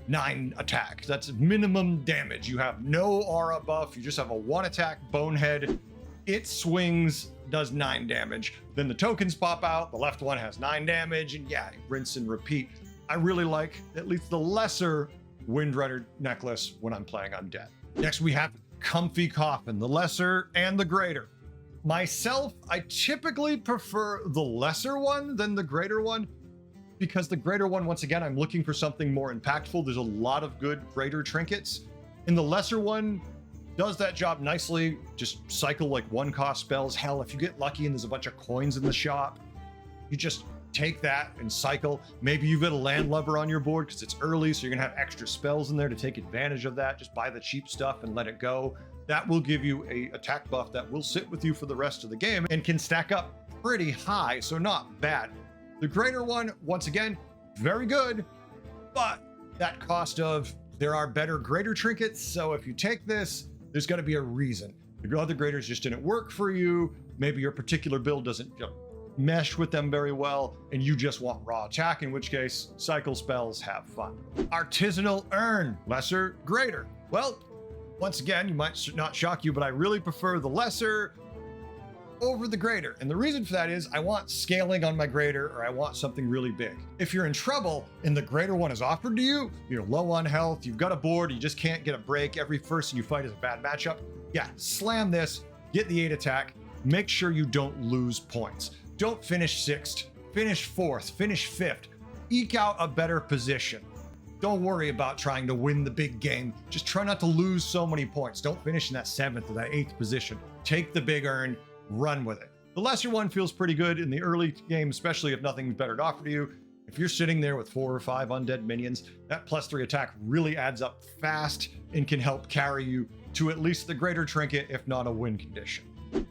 9 attack. That's minimum damage. You have no aura buff. You just have a 1 attack bonehead. It swings, does 9 damage. Then the tokens pop out. The left one has 9 damage, and yeah, rinse and repeat. I really like at least the lesser Windrunner Necklace when I'm playing Undead. Next, we have Comfy Coffin, the lesser and the greater. Myself, I typically prefer the lesser one than the greater one because the greater one, once again, I'm looking for something more impactful. There's a lot of good greater trinkets. And the lesser one does that job nicely. Just cycle like 1-cost spells. Hell, if you get lucky and there's a bunch of coins in the shop, you just take that and cycle. Maybe you've got a landlubber on your board because it's early, so you're gonna have extra spells in there to take advantage of that. Just buy the cheap stuff and let it go. That will give you a attack buff that will sit with you for the rest of the game and can stack up pretty high, so not bad. The greater one, once again, very good, but that cost of there are better greater trinkets, so if you take this, there's gonna be a reason. The other graders just didn't work for you. Maybe your particular build doesn't mesh with them very well, and you just want raw attack, in which case, cycle spells, have fun. Artisanal Urn, lesser, greater. Well, once again, you might not shock you, but I really prefer the lesser over the greater. And the reason for that is I want scaling on my greater, or I want something really big. If you're in trouble and the greater one is offered to you, you're low on health, you've got a board, you just can't get a break, every person you fight is a bad matchup. Yeah, slam this, get the 8 attack, make sure you don't lose points. Don't finish 6th, finish 4th, finish 5th, eke out a better position. Don't worry about trying to win the big game. Just try not to lose so many points. Don't finish in that 7th or that 8th position. Take the big urn, run with it. The lesser one feels pretty good in the early game, especially if nothing's better to offer to you. If you're sitting there with 4 or 5 undead minions, that +3 attack really adds up fast and can help carry you to at least the greater trinket, if not a win condition.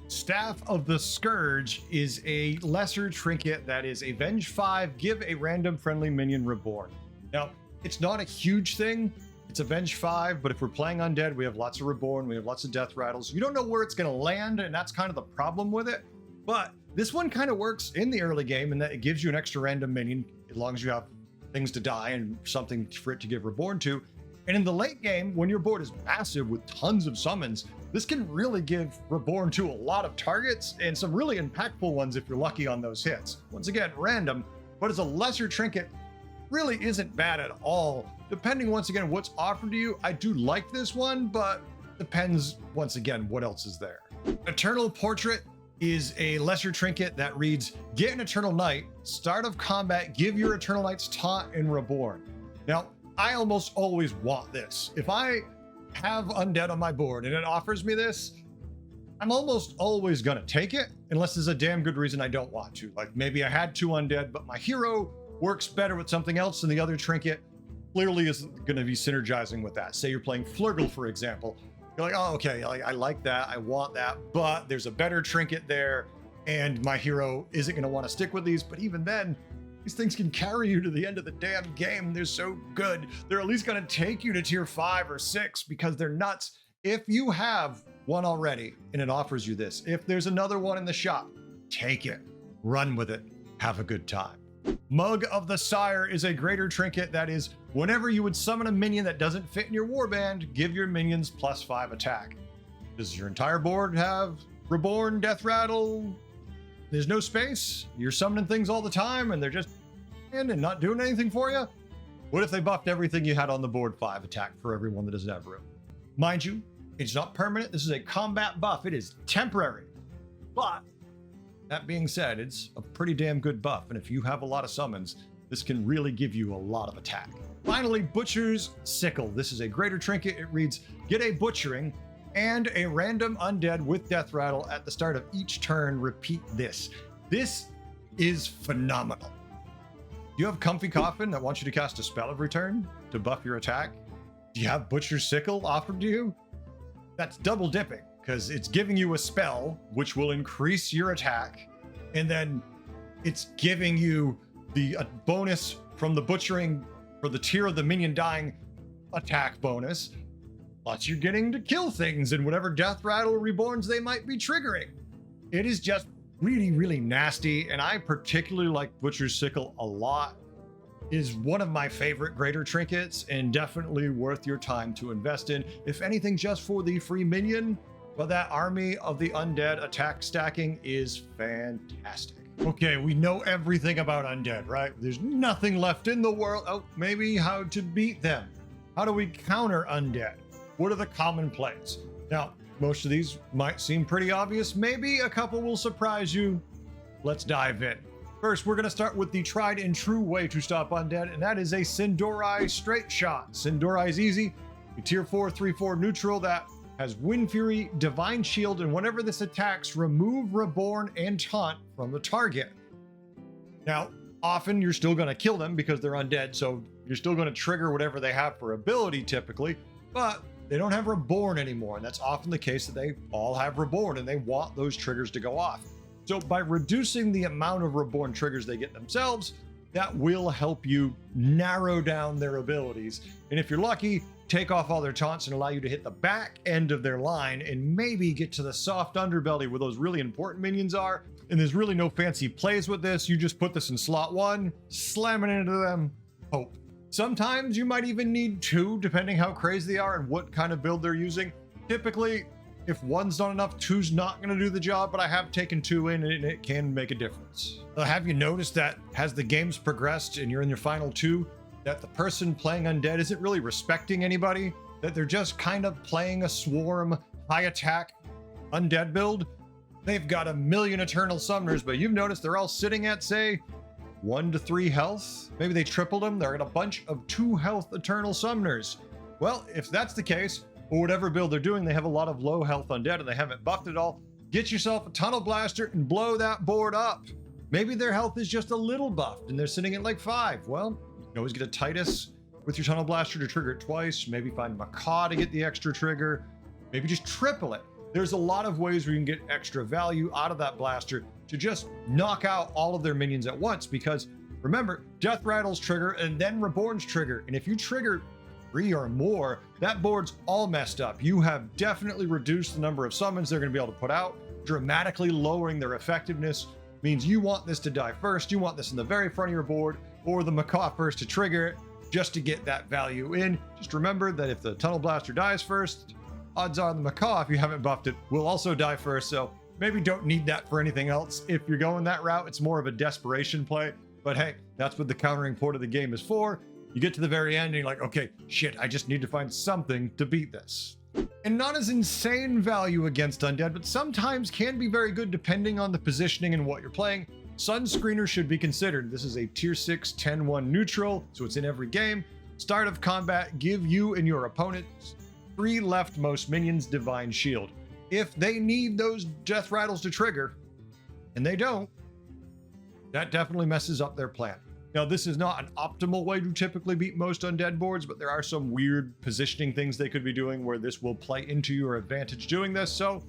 Staff of the Scourge is a lesser trinket that is Avenge 5, give a random friendly minion reborn. Now, it's not a huge thing. It's Avenge 5, but if we're playing Undead, we have lots of reborn, we have lots of death rattles. You don't know where it's going to land, and that's kind of the problem with it. But this one kind of works in the early game in that it gives you an extra random minion, as long as you have things to die and something for it to give reborn to. And in the late game, when your board is massive with tons of summons, this can really give reborn to a lot of targets and some really impactful ones if you're lucky on those hits. Once again, random, but as a lesser trinket, really isn't bad at all. Depending, once again, what's offered to you, I do like this one, but depends, once again, what else is there. Eternal Portrait is a lesser trinket that reads, get an Eternal Knight, start of combat, give your Eternal Knights taunt and reborn. Now, I almost always want this. If I have Undead on my board and it offers me this, I'm almost always gonna take it, unless there's a damn good reason I don't want to. Like maybe I had 2 Undead, but my hero works better with something else than the other trinket clearly isn't gonna be synergizing with that. Say you're playing Flurgle, for example. You're like, oh, okay, I like that, I want that, but there's a better trinket there, and my hero isn't gonna wanna stick with these, but even then, these things can carry you to the end of the damn game. They're so good. They're at least gonna take you to tier 5 or 6 because they're nuts. If you have one already and it offers you this, if there's another one in the shop, take it, run with it, have a good time. Mug of the Sire is a greater trinket that is, whenever you would summon a minion that doesn't fit in your warband, give your minions +5 attack. Does your entire board have Reborn, Death Rattle? There's no space? You're summoning things all the time and they're just and not doing anything for you? What if they buffed everything you had on the board 5 attack for everyone that doesn't have room? Mind you, it's not permanent. This is a combat buff. It is temporary. But that being said, it's a pretty damn good buff. And if you have a lot of summons, this can really give you a lot of attack. Finally, Butcher's Sickle. This is a greater trinket. It reads, get a butchering and a random undead with death rattle at the start of each turn. Repeat this. This is phenomenal. Do you have Comfy Coffin that wants you to cast a spell every turn to buff your attack? Do you have Butcher's Sickle offered to you? That's double dipping because it's giving you a spell which will increase your attack, and then it's giving you the bonus from the butchering for the tier of the minion dying attack bonus. Plus you're getting to kill things and whatever death rattle reborns they might be triggering. It is just really, really nasty, and I particularly like Butcher's Sickle a lot. It is one of my favorite greater trinkets and definitely worth your time to invest in, if anything just for the free minion. But that army of the undead attack stacking is fantastic. Okay, we know everything about undead, right? There's nothing left in the world. Oh, maybe how to beat them. How do we counter undead? What are the common plays? Now, most of these might seem pretty obvious. Maybe a couple will surprise you. Let's dive in. First, we're going to start with the tried and true way to stop undead, and that is a Sindori straight shot. Sindori is easy. A tier 4, 3/4 neutral that has Wind Fury, Divine Shield, and whenever this attacks, remove Reborn and Taunt from the target. Now, often you're still going to kill them because they're undead, so you're still going to trigger whatever they have for ability typically, but they don't have Reborn anymore, and that's often the case that they all have Reborn and they want those triggers to go off. So by reducing the amount of Reborn triggers they get themselves, that will help you narrow down their abilities. And if you're lucky, take off all their taunts and allow you to hit the back end of their line and maybe get to the soft underbelly where those really important minions are. And there's really no fancy plays with this. You just put this in slot 1, slam it into them, hope. Sometimes you might even need 2, depending how crazy they are and what kind of build they're using. Typically, if 1's not enough, 2's not going to do the job, but I have taken 2 in and it can make a difference. Have you noticed that as the game's progressed and you're in your final 2, that the person playing undead isn't really respecting anybody? That they're just kind of playing a swarm, high attack undead build? They've got a million eternal summoners, but you've noticed they're all sitting at, say, 1 to 3 health. Maybe they tripled them. They're in a bunch of 2 health eternal summoners. Well, if that's the case, or whatever build they're doing, they have a lot of low health undead and they haven't buffed it all. Get yourself a tunnel blaster and blow that board up. Maybe their health is just a little buffed and they're sitting at like 5. Well, you can always get a Titus with your tunnel blaster to trigger it twice. Maybe find Macaw to get the extra trigger. Maybe just triple it. There's a lot of ways where you can get extra value out of that blaster to just knock out all of their minions at once, because remember, Death Rattle's trigger and then Reborn's trigger. And if you trigger 3 or more, that board's all messed up. You have definitely reduced the number of summons they're going to be able to put out, dramatically lowering their effectiveness. Means you want this to die first. You want this in the very front of your board, or the Macaw first to trigger it, just to get that value in. Just remember that if the Tunnel Blaster dies first, odds are the Macaw, if you haven't buffed it, will also die first. So maybe don't need that for anything else. If you're going that route, it's more of a desperation play. But hey, that's what the countering port of the game is for. You get to the very end and you're like, okay, shit, I just need to find something to beat this. And not as insane value against undead, but sometimes can be very good depending on the positioning and what you're playing. Sunscreener should be considered. This is a tier 6 10-1 neutral, so it's in every game. Start of combat, give you and your opponent 3 leftmost minions Divine Shield. If they need those death rattles to trigger, and they don't, that definitely messes up their plan. Now, this is not an optimal way to typically beat most undead boards, but there are some weird positioning things they could be doing where this will play into your advantage doing this. So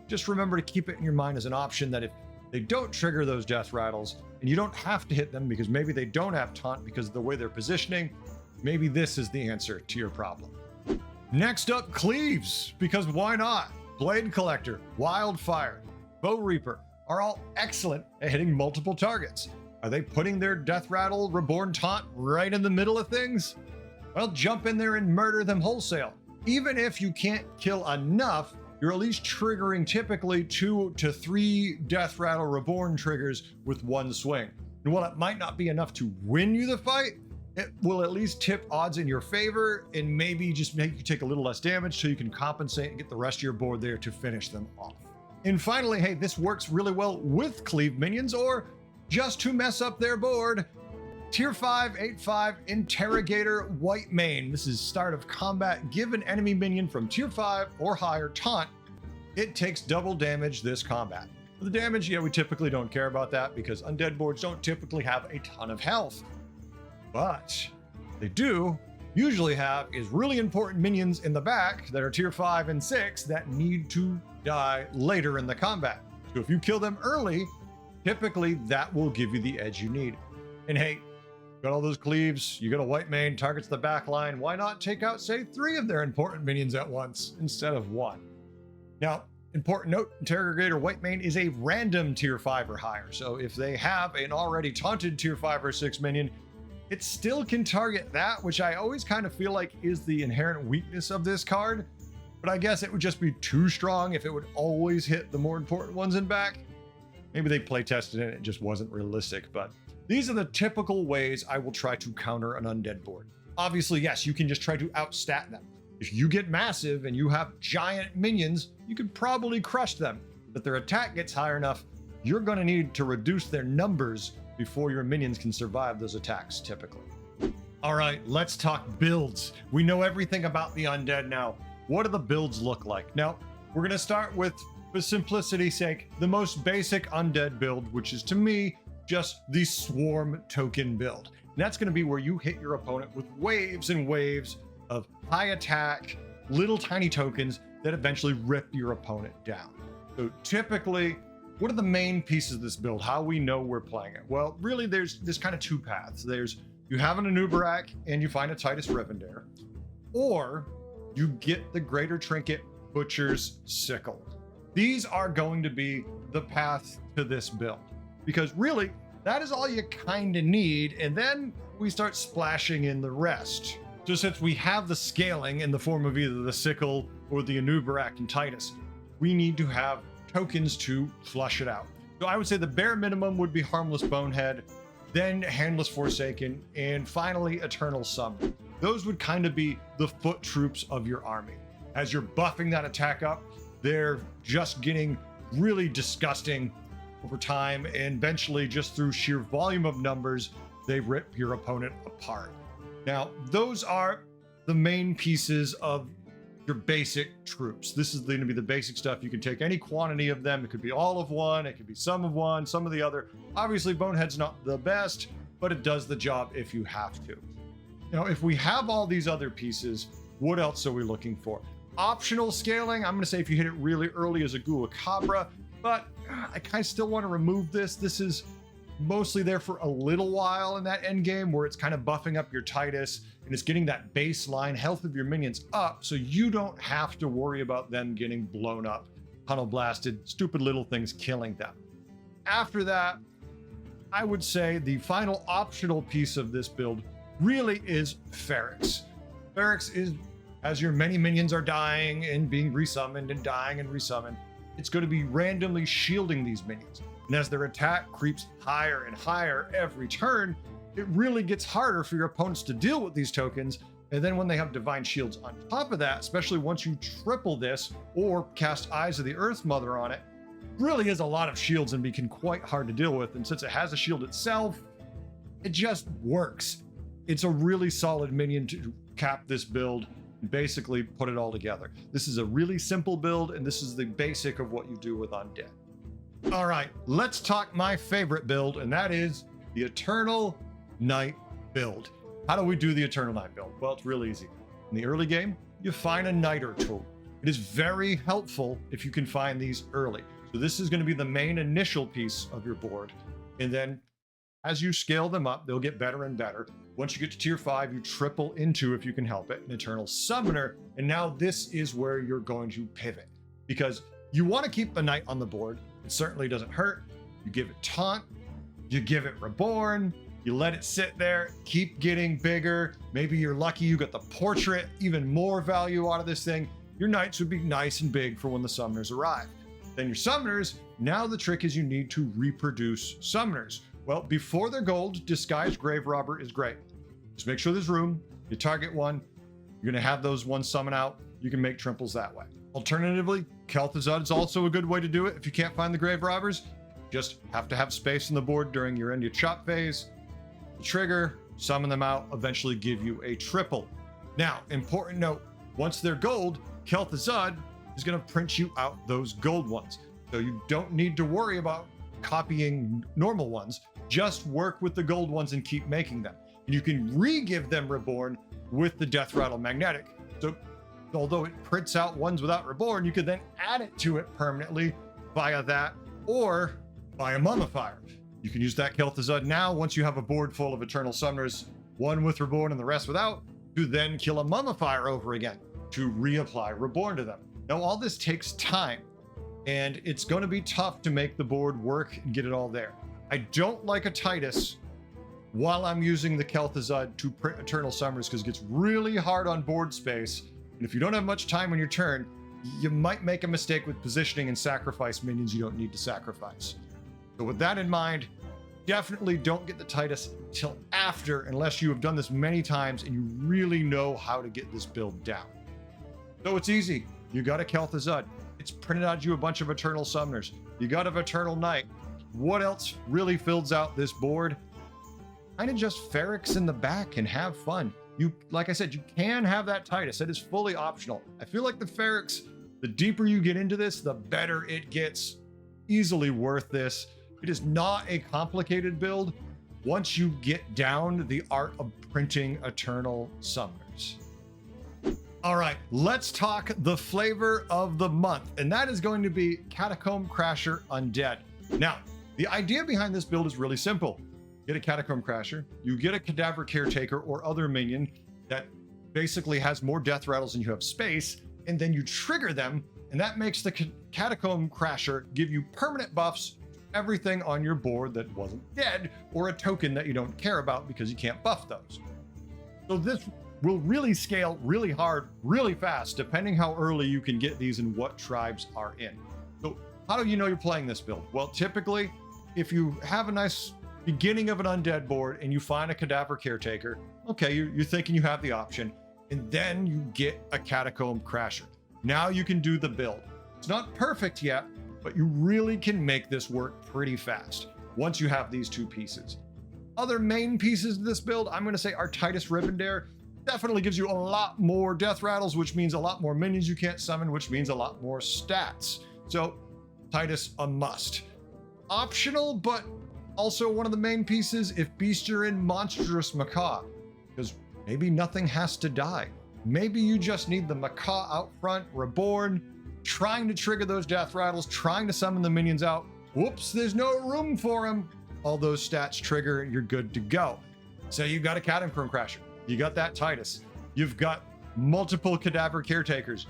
just remember to keep it in your mind as an option that if they don't trigger those death rattles, and you don't have to hit them because maybe they don't have taunt because of the way they're positioning, maybe this is the answer to your problem. Next up, Cleaves, because why not? Blade Collector, Wildfire, Bow Reaper are all excellent at hitting multiple targets. Are they putting their death rattle Reborn taunt right in the middle of things? Well, jump in there and murder them wholesale. Even if you can't kill enough, you're at least triggering typically 2 to 3 Death Rattle Reborn triggers with one swing. And while it might not be enough to win you the fight, it will at least tip odds in your favor and maybe just make you take a little less damage so you can compensate and get the rest of your board there to finish them off. And finally, hey, this works really well with cleave minions or just to mess up their board. Tier 5, 8/5 Interrogator White Mane. This is start of combat. Give an enemy minion from tier 5 or higher taunt. It takes double damage this combat. For the damage, yeah, we typically don't care about that because undead boards don't typically have a ton of health. But they do usually have is really important minions in the back that are tier 5 and 6 that need to die later in the combat. So if you kill them early, typically that will give you the edge you need. And hey, got all those cleaves, you got a white mane, targets the back line, why not take out, say, 3 of their important minions at once instead of 1? Now, important note, Interrogator White Mane is a random tier 5 or higher, so if they have an already taunted tier 5 or 6 minion, it still can target that, which I always kind of feel like is the inherent weakness of this card, but I guess it would just be too strong if it would always hit the more important ones in back. Maybe they play tested it and it just wasn't realistic, but these are the typical ways I will try to counter an undead board. Obviously, yes, you can just try to outstat them. If you get massive and you have giant minions, you could probably crush them. But their attack gets high enough, you're going to need to reduce their numbers before your minions can survive those attacks, typically. All right, let's talk builds. We know everything about the undead now. What do the builds look like? Now, we're going to start with, for simplicity's sake, the most basic undead build, which is, to me, just the swarm token build. And that's going to be where you hit your opponent with waves and waves of high attack, little tiny tokens that eventually rip your opponent down. So typically, what are the main pieces of this build? How we know we're playing it? Well, really, there's kind of 2 paths. You have an anub'arak and you find a Titus Revendare, or you get the Greater Trinket Butcher's Sickle. These are going to be the path to this build, because really, that is all you kind of need, and then we start splashing in the rest. So since we have the scaling in the form of either the Sickle or the anub'arak and Titus, we need to have tokens to flush it out. So I would say the bare minimum would be Harmless Bonehead, then Handless Forsaken, and finally Eternal Summon. Those would kind of be the foot troops of your army. As you're buffing that attack up, they're just getting really disgusting over time, and eventually just through sheer volume of numbers, they rip your opponent apart. Now, those are the main pieces of your basic troops. This is going to be the basic stuff. You can take any quantity of them. It could be all of one, it could be some of one, some of the other. Obviously, Bonehead's not the best, but it does the job if you have to. Now, if we have all these other pieces, what else are we looking for? Optional scaling, I'm going to say if you hit it really early as a ghoul-acabra, but I kind of still want to remove this. This is mostly there for a little while in that end game where it's kind of buffing up your Titus and it's getting that baseline health of your minions up so you don't have to worry about them getting blown up, tunnel blasted, stupid little things killing them. After that, I would say the final optional piece of this build really is Feryx. Feryx is, as your many minions are dying and being resummoned and dying and resummoned, it's going to be randomly shielding these minions. And as their attack creeps higher and higher every turn, it really gets harder for your opponents to deal with these tokens. And then when they have divine shields on top of that, especially once you triple this or cast Eyes of the Earth Mother on it, really is a lot of shields and become quite hard to deal with. And since it has a shield itself, it just works. It's a really solid minion to cap this build and basically put it all together. This is a really simple build, and this is the basic of what you do with Undead. All right, let's talk my favorite build, and that is the Eternal Night build. How do we do the Eternal Night build? Well, it's real easy. In the early game, you find a Knight or two. It is very helpful if you can find these early. So this is going to be the main initial piece of your board. And then as you scale them up, they'll get better and better. Once you get to tier 5, you triple into, if you can help it, an Eternal Summoner. And now this is where you're going to pivot, because you want to keep the Knight on the board. It certainly doesn't hurt. You give it Taunt, you give it Reborn, you let it sit there, keep getting bigger. Maybe you're lucky you got the Portrait, even more value out of this thing. your knights would be nice and big for when the summoners arrive. Then your summoners, now the trick is you need to reproduce summoners. Well, before they're gold, Disguised Grave Robber is great. Just make sure there's room. You target one, you're going to have those ones summon out. You can make trimples that way. Alternatively, kel'thuzad is also a good way to do it. If you can't find the Grave Robbers, just have to have space on the board during your end of chop phase. Trigger, summon them out, eventually give you a triple. Now, important note, once they're gold, kel'thuzad is going to print you out those gold ones. So you don't need to worry about copying normal ones. Just work with the gold ones and keep making them. And you can re-give them Reborn with the Death Rattle Magnetic. So although it prints out ones without Reborn, you could then add it to it permanently via that or via Mummifier. You can use that kel'thuzad now once you have a board full of Eternal Summoners, one with Reborn and the rest without, to then kill a Mummifier over again to reapply Reborn to them. Now all this takes time, and it's going to be tough to make the board work and get it all there. I don't like a Titus while I'm using the kel'thuzad to print Eternal Summoners because it gets really hard on board space. And if you don't have much time on your turn, you might make a mistake with positioning and sacrifice minions you don't need to sacrifice. So with that in mind, definitely don't get the Titus till after, unless you have done this many times and you really know how to get this build down. So it's easy. You got a kel'thuzad. It's printed out you a bunch of Eternal Summoners. You got an Eternal Knight. What else really fills out this board? Kind of just Ferrex in the back and have fun. You, like I said, you can have that Titus. It is fully optional. I feel like the Ferrex, the deeper you get into this, the better it gets. Easily worth this. It is not a complicated build once you get down the art of printing Eternal Summoners. All right, let's talk the flavor of the month, and that is going to be Catacomb Crasher Undead. Now, the idea behind this build is really simple. Get a Catacomb Crasher, you get a Cadaver Caretaker or other minion that basically has more death rattles than you have space, and then you trigger them, and that makes the Catacomb Crasher give you permanent buffs, everything on your board that wasn't dead, or a token that you don't care about because you can't buff those. So this will really scale really hard, really fast, depending how early you can get these and what tribes are in. So how do you know you're playing this build? Well, typically, if you have a nice beginning of an undead board and you find a Cadaver Caretaker, okay, you're thinking you have the option, and then you get a Catacomb Crasher. Now you can do the build. It's not perfect yet, but you really can make this work pretty fast once you have these two pieces. Other main pieces of this build, I'm going to say, are Titus Rivendare. Definitely gives you a lot more death rattles, which means a lot more minions you can't summon, which means a lot more stats. So Titus, a must. Optional, but also one of the main pieces if beasts are in Monstrous Macaw, because maybe nothing has to die. Maybe you just need the Macaw out front, Reborn, trying to trigger those death rattles, trying to summon the minions out. Whoops, there's no room for them. All those stats trigger and you're good to go. So you got a Catacomb Crasher. You got that Titus. You've got multiple Cadaver Caretakers,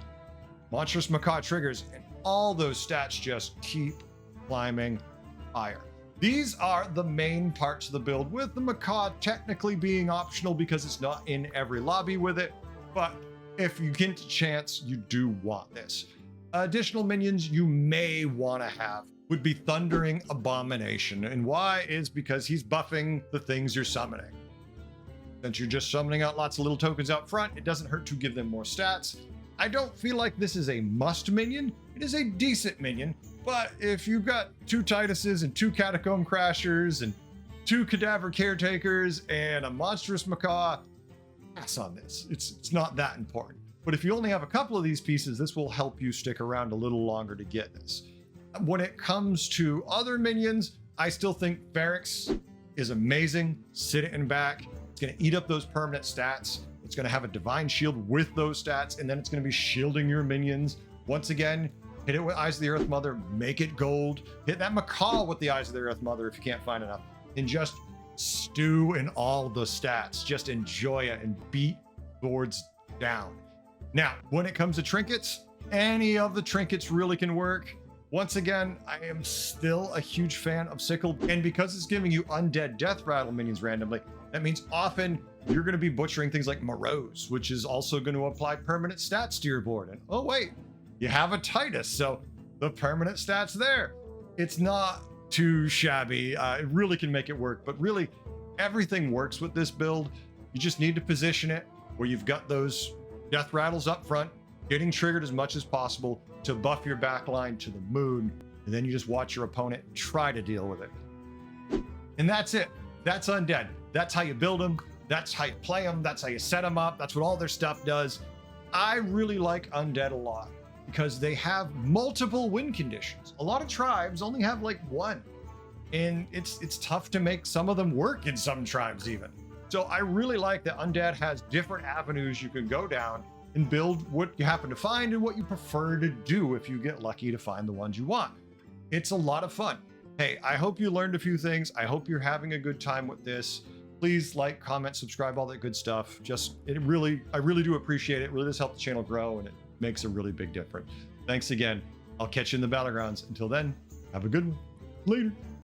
Monstrous Macaw triggers, and all those stats just keep climbing higher. These are the main parts of the build, with the Macaw technically being optional because it's not in every lobby with it. But if you get a chance, you do want this. Additional minions you may want to have would be Thundering Abomination. And why is because he's buffing the things you're summoning. Since you're just summoning out lots of little tokens out front, it doesn't hurt to give them more stats. I don't feel like this is a must minion. It is a decent minion, but if you've got 2 Tituses and 2 Catacomb Crashers and 2 Cadaver Caretakers and a Monstrous Macaw, pass on this. It's not that important. But if you only have a couple of these pieces, this will help you stick around a little longer to get this. When it comes to other minions, I still think Ferrex is amazing. Sit it in back. It's going to eat up those permanent stats. It's going to have a Divine Shield with those stats, and then it's going to be shielding your minions. Once again, hit it with Eyes of the Earth Mother, make it gold. Hit that Macaw with the Eyes of the Earth Mother if you can't find enough. And just stew in all the stats. Just enjoy it and beat boards down. Now, when it comes to trinkets, any of the trinkets really can work. Once again, I am still a huge fan of Sickle, and because it's giving you undead death rattle minions randomly, that means often you're going to be butchering things like Morose, which is also going to apply permanent stats to your board. And oh wait, you have a Titus, so the permanent stats there. It's not too shabby. It really can make it work, but really everything works with this build. You just need to position it where you've got those death rattles up front, getting triggered as much as possible to buff your backline to the moon, and then you just watch your opponent try to deal with it. And that's it. That's Undead. That's how you build them. That's how you play them. That's how you set them up. That's what all their stuff does. I really like Undead a lot because they have multiple win conditions. A lot of tribes only have like one, and it's tough to make some of them work in some tribes even. So I really like that Undead has different avenues you can go down and build what you happen to find and what you prefer to do if you get lucky to find the ones you want. It's a lot of fun. Hey, I hope you learned a few things. I hope you're having a good time with this. Please like, comment, subscribe, all that good stuff. I really do appreciate it. It really does help the channel grow, and it makes a really big difference. Thanks again. I'll catch you in the Battlegrounds. Until then, have a good one. Later.